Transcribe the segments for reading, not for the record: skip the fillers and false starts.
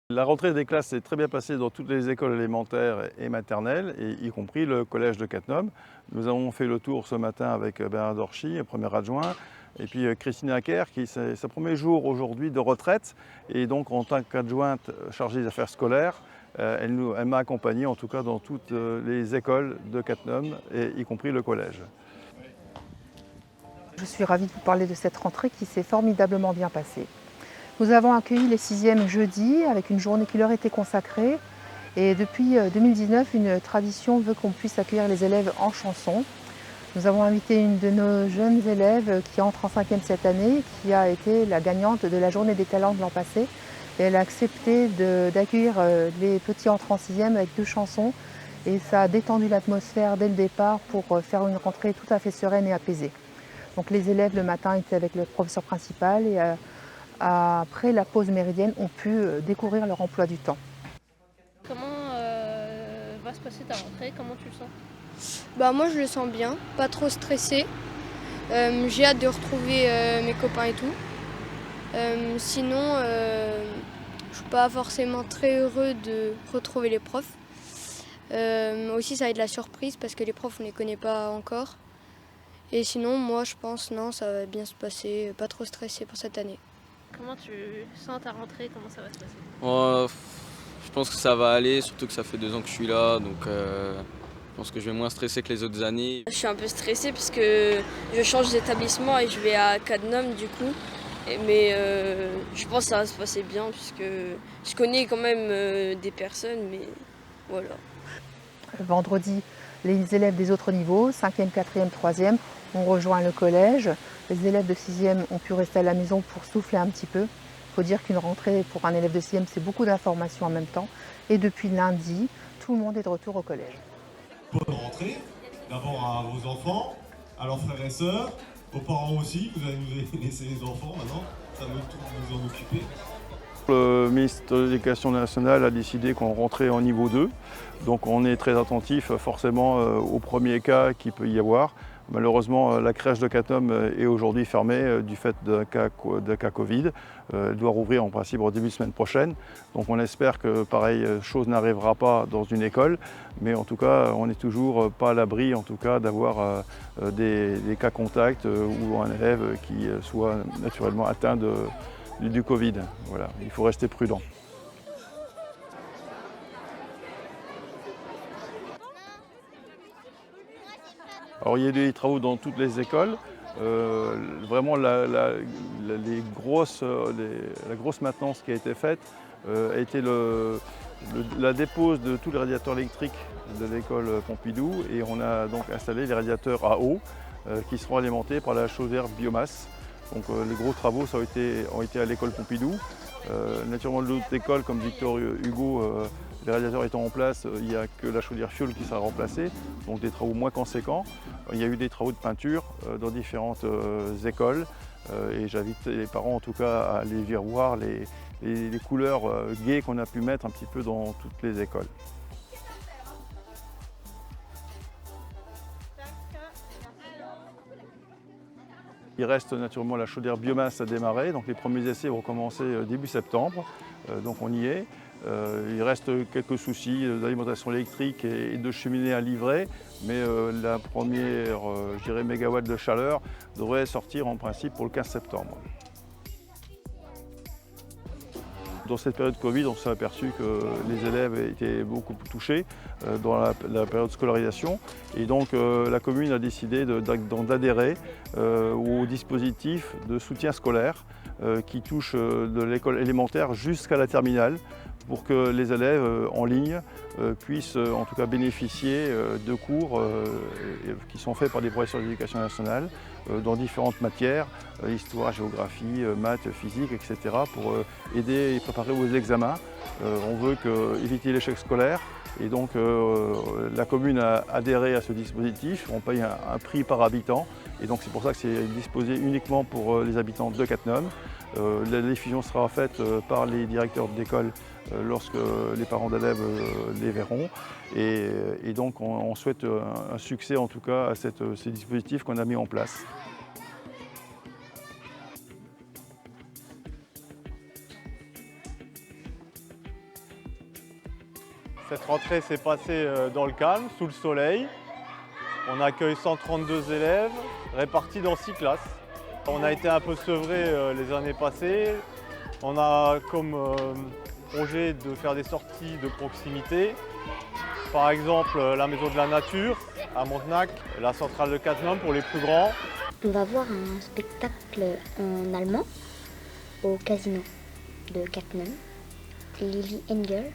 La rentrée des classes s'est très bien passée dans toutes les écoles élémentaires et maternelles, et y compris le collège de Cattenom. Nous avons fait le tour ce matin avec Bernard Dorchy, premier adjoint, et puis Christine Acker, qui c'est son premier jour aujourd'hui de retraite, et donc en tant qu'adjointe chargée des affaires scolaires, elle m'a accompagné en tout cas dans toutes les écoles de Cattenom, et y compris le collège. Je suis ravie de vous parler de cette rentrée qui s'est formidablement bien passée. Nous avons accueilli les 6e jeudi avec une journée qui leur était consacrée. Et depuis 2019, une tradition veut qu'on puisse accueillir les élèves en chanson. Nous avons invité une de nos jeunes élèves qui entre en 5e cette année, qui a été la gagnante de la journée des talents de l'an passé. Et elle a accepté d'accueillir les petits entrants en 6e avec 2 chansons. Et ça a détendu l'atmosphère dès le départ pour faire une rentrée tout à fait sereine et apaisée. Donc les élèves le matin étaient avec le professeur principal et après la pause méridienne ont pu découvrir leur emploi du temps. Comment va se passer ta rentrée? Comment tu le sens? Bah moi je le sens bien, pas trop stressé. J'ai hâte de retrouver mes copains et tout. Sinon, je suis pas forcément très heureux de retrouver les profs. Aussi ça va être la surprise parce que les profs on les connaît pas encore. Et sinon moi je pense non ça va bien se passer, pas trop stressé pour cette année. Comment tu sens ta rentrée? Comment ça va se passer? Je pense que ça va aller, surtout que ça fait 2 ans que je suis là, donc je pense que je vais moins stresser que les autres années. Je suis un peu stressée parce que je change d'établissement et je vais à Cattenom du coup. Mais je pense que ça va se passer bien puisque je connais quand même des personnes, mais voilà. Vendredi, les élèves des autres niveaux, 5e, 4e, 3e, ont rejoint le collège. Les élèves de 6e ont pu rester à la maison pour souffler un petit peu. Il faut dire qu'une rentrée pour un élève de 6e, c'est beaucoup d'informations en même temps. Et depuis lundi, tout le monde est de retour au collège. Bonne rentrée, d'abord à vos enfants, à leurs frères et sœurs, aux parents aussi, vous allez nous laisser les enfants maintenant, ça va nous en occuper. Le ministre de l'Éducation nationale a décidé qu'on rentrait en niveau 2, donc on est très attentif forcément aux premiers cas qu'il peut y avoir. Malheureusement, la crèche de Cattenom est aujourd'hui fermée du fait d'un cas Covid. Elle doit rouvrir en principe au début de semaine prochaine. Donc on espère que pareille chose n'arrivera pas dans une école. Mais en tout cas, on n'est toujours pas à l'abri en tout cas d'avoir des cas contacts ou un élève qui soit naturellement atteint du Covid. Voilà, il faut rester prudent. Alors il y a des travaux dans toutes les écoles. Vraiment la grosse maintenance qui a été faite a été la dépose de tous les radiateurs électriques de l'école Pompidou, et on a donc installé les radiateurs à eau qui seront alimentés par la chaudière biomasse. Donc les gros travaux ont été à l'école Pompidou. Naturellement, d'autres écoles comme Victor Hugo, les radiateurs étant en place, il n'y a que la chaudière fioul qui sera remplacée, donc des travaux moins conséquents. Il y a eu des travaux de peinture dans différentes écoles, et j'invite les parents en tout cas à aller voir les couleurs gaies qu'on a pu mettre un petit peu dans toutes les écoles. Il reste naturellement la chaudière biomasse à démarrer, donc les premiers essais vont commencer début septembre, donc on y est. Il reste quelques soucis d'alimentation électrique et de cheminée à livrer, mais la première mégawatt de chaleur devrait sortir en principe pour le 15 septembre. Dans cette période Covid, on s'est aperçu que les élèves étaient beaucoup touchés dans la période de scolarisation, et donc la commune a décidé d'adhérer au dispositif de soutien scolaire qui touche de l'école élémentaire jusqu'à la terminale, pour que les élèves en ligne puissent en tout cas bénéficier de cours qui sont faits par des professeurs d'éducation nationale dans différentes matières, histoire, géographie, maths, physique, etc. pour aider et préparer aux examens. On veut éviter l'échec scolaire, et donc la commune a adhéré à ce dispositif. On paye un prix par habitant, et donc c'est pour ça que c'est disposé uniquement pour les habitants de Cattenom. La diffusion sera faite par les directeurs d'école lorsque les parents d'élèves les verront, et donc on souhaite un succès en tout cas à ces dispositifs qu'on a mis en place. Cette rentrée s'est passée dans le calme, sous le soleil. On accueille 132 élèves répartis dans 6 classes. On a été un peu sevrés les années passées. On a comme projet de faire des sorties de proximité. Par exemple, la Maison de la Nature à Montenac, la centrale de Cattenom pour les plus grands. On va voir un spectacle en allemand au casino de Cattenom, Lili Engel.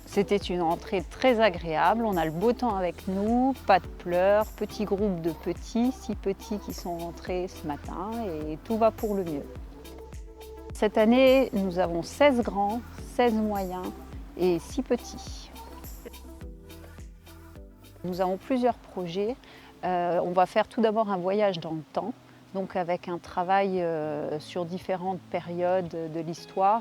C'était une rentrée très agréable, on a le beau temps avec nous, pas de pleurs, petit groupe de petits, 6 petits qui sont rentrés ce matin et tout va pour le mieux. Cette année, nous avons 16 grands, 16 moyens et 6 petits. Nous avons plusieurs projets. On va faire tout d'abord un voyage dans le temps, donc avec un travail sur différentes périodes de l'histoire,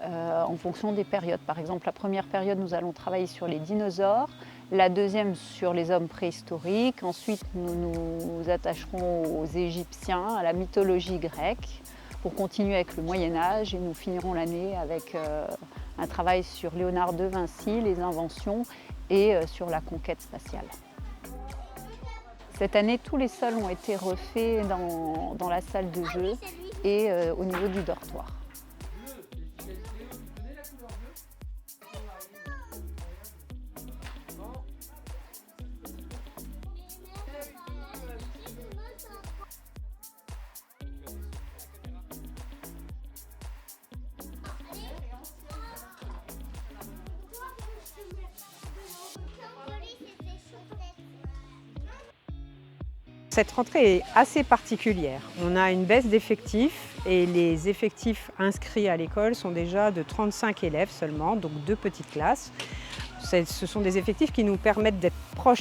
en fonction des périodes. Par exemple, la première période, nous allons travailler sur les dinosaures, la deuxième sur les hommes préhistoriques, ensuite nous nous attacherons aux Égyptiens, à la mythologie grecque, pour continuer avec le Moyen-Âge et nous finirons l'année avec un travail sur Léonard de Vinci, les inventions et sur la conquête spatiale. Cette année, tous les sols ont été refaits dans la salle de jeu et au niveau du dortoir. Cette rentrée est assez particulière. On a une baisse d'effectifs et les effectifs inscrits à l'école sont déjà de 35 élèves seulement, donc 2 petites classes. Ce sont des effectifs qui nous permettent d'être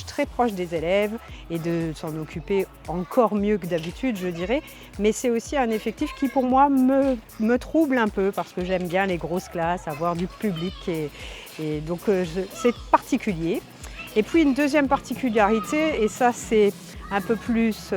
très proches des élèves et de s'en occuper encore mieux que d'habitude, je dirais. Mais c'est aussi un effectif qui, pour moi, me trouble un peu parce que j'aime bien les grosses classes, avoir du public et donc c'est particulier. Et puis une deuxième particularité, et ça c'est un peu plus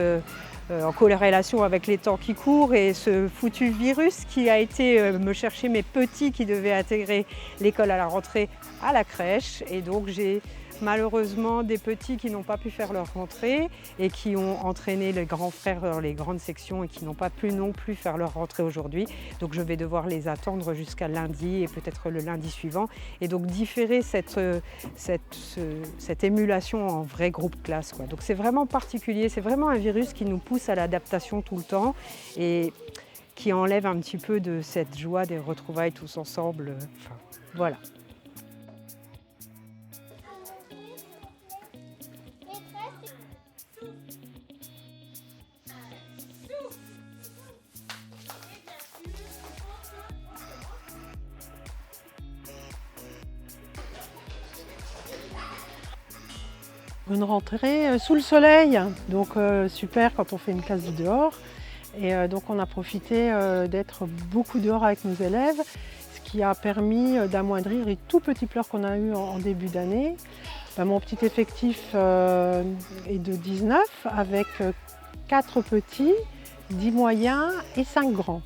en corrélation avec les temps qui courent et ce foutu virus qui a été me chercher mes petits qui devaient intégrer l'école à la rentrée à la crèche. Et donc j'ai malheureusement des petits qui n'ont pas pu faire leur rentrée et qui ont entraîné les grands frères dans les grandes sections et qui n'ont pas pu non plus faire leur rentrée aujourd'hui. Donc je vais devoir les attendre jusqu'à lundi et peut-être le lundi suivant. Et donc différer cette émulation en vrai groupe classe, quoi. Donc c'est vraiment particulier, c'est vraiment un virus qui nous pousse à l'adaptation tout le temps et qui enlève un petit peu de cette joie des retrouvailles tous ensemble. Enfin, voilà. Une rentrée sous le soleil, donc super quand on fait une classe du dehors. Et donc on a profité d'être beaucoup dehors avec nos élèves, ce qui a permis d'amoindrir les tout petits pleurs qu'on a eu en début d'année. Mon petit effectif est de 19 avec 4 petits, 10 moyens et 5 grands.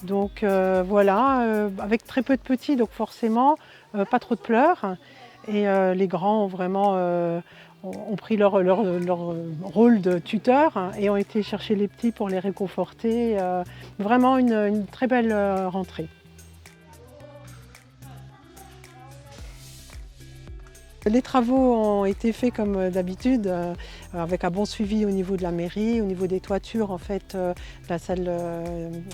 Donc voilà, avec très peu de petits, donc forcément pas trop de pleurs. Et les grands ont vraiment ont pris leur rôle de tuteur et ont été chercher les petits pour les réconforter. Vraiment une très belle rentrée. Les travaux ont été faits comme d'habitude, avec un bon suivi au niveau de la mairie, au niveau des toitures, en fait, la salle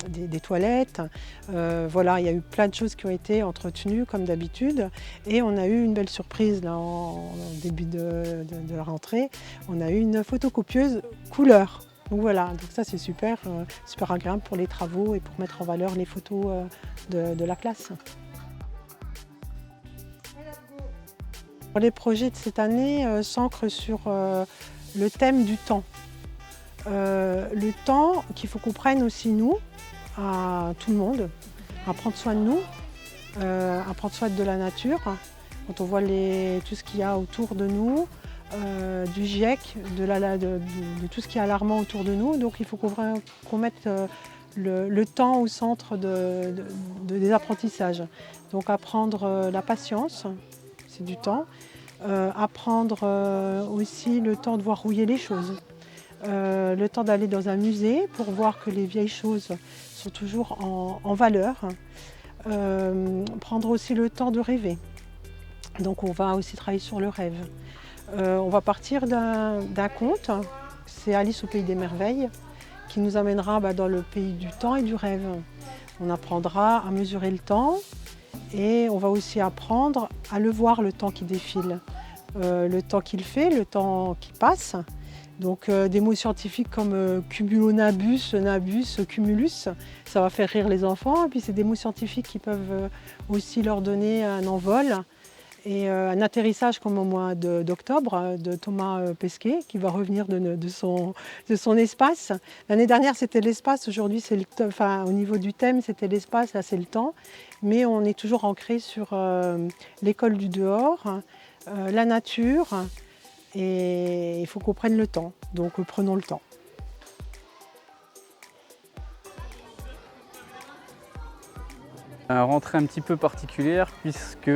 des toilettes. Voilà, il y a eu plein de choses qui ont été entretenues comme d'habitude. Et on a eu une belle surprise là, en début de la rentrée. On a eu une photocopieuse couleur. Donc voilà, donc ça c'est super, super agréable pour les travaux et pour mettre en valeur les photos de la classe. Les projets de cette année s'ancrent sur le thème du temps. Le temps qu'il faut qu'on prenne aussi nous, à tout le monde, à prendre soin de nous, à prendre soin de la nature. Quand on voit tout ce qu'il y a autour de nous, du GIEC, de tout ce qui est alarmant autour de nous, donc il faut qu'on mette le temps au centre des apprentissages. Donc apprendre la patience. C'est du temps. Apprendre aussi le temps de voir rouiller les choses. Le temps d'aller dans un musée pour voir que les vieilles choses sont toujours en valeur. Prendre aussi le temps de rêver. Donc on va aussi travailler sur le rêve. On va partir d'un conte, c'est Alice au pays des merveilles, qui nous amènera dans le pays du temps et du rêve. On apprendra à mesurer le temps. Et on va aussi apprendre à le voir, le temps qui défile, le temps qu'il fait, le temps qui passe. Donc des mots scientifiques comme cumulonabus, nabus, cumulus, ça va faire rire les enfants. Et puis c'est des mots scientifiques qui peuvent aussi leur donner un envol et un atterrissage comme au mois d'octobre de Thomas Pesquet qui va revenir de son espace. L'année dernière c'était l'espace, aujourd'hui c'est au niveau du thème c'était l'espace, là c'est le temps. Mais on est toujours ancré sur l'école du dehors, la nature et il faut qu'on prenne le temps, donc prenons le temps. Une rentrée un petit peu particulière puisque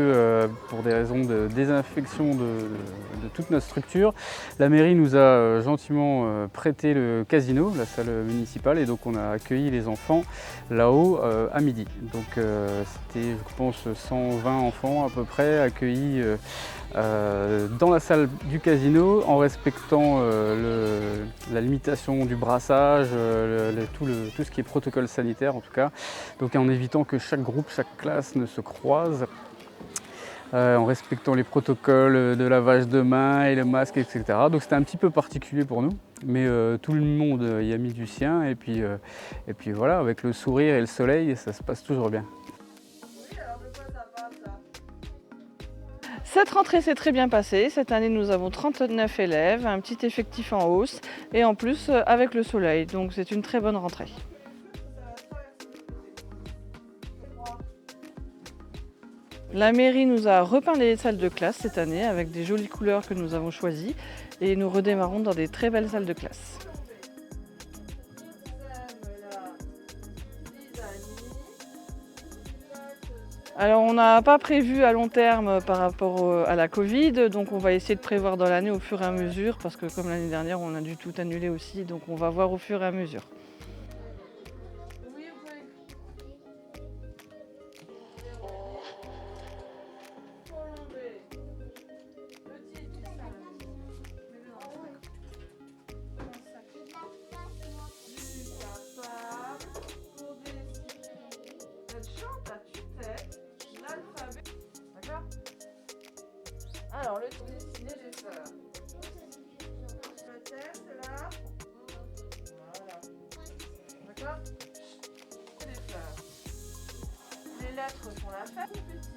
pour des raisons de désinfection de toute notre structure, la mairie nous a gentiment prêté le casino, la salle municipale, et donc on a accueilli les enfants là-haut à midi. Donc c'était je pense 120 enfants à peu près accueillis dans la salle du casino en respectant la limitation du brassage, tout ce qui est protocole sanitaire en tout cas, donc en évitant que chaque groupe, chaque classe ne se croise, en respectant les protocoles de lavage de mains et le masque, etc. Donc c'était un petit peu particulier pour nous, mais tout le monde y a mis du sien et puis voilà, avec le sourire et le soleil, ça se passe toujours bien. Cette rentrée s'est très bien passée. Cette année, nous avons 39 élèves, un petit effectif en hausse et en plus avec le soleil. Donc c'est une très bonne rentrée. La mairie nous a repeint les salles de classe cette année avec des jolies couleurs que nous avons choisies et nous redémarrons dans des très belles salles de classe. Alors on n'a pas prévu à long terme par rapport à la Covid, donc on va essayer de prévoir dans l'année au fur et à mesure parce que comme l'année dernière on a dû tout annuler aussi, donc on va voir au fur et à mesure. Alors, le dessiner les fleurs. La tête, c'est là. Voilà. D'accord? Les fleurs. Les lettres sont la fête.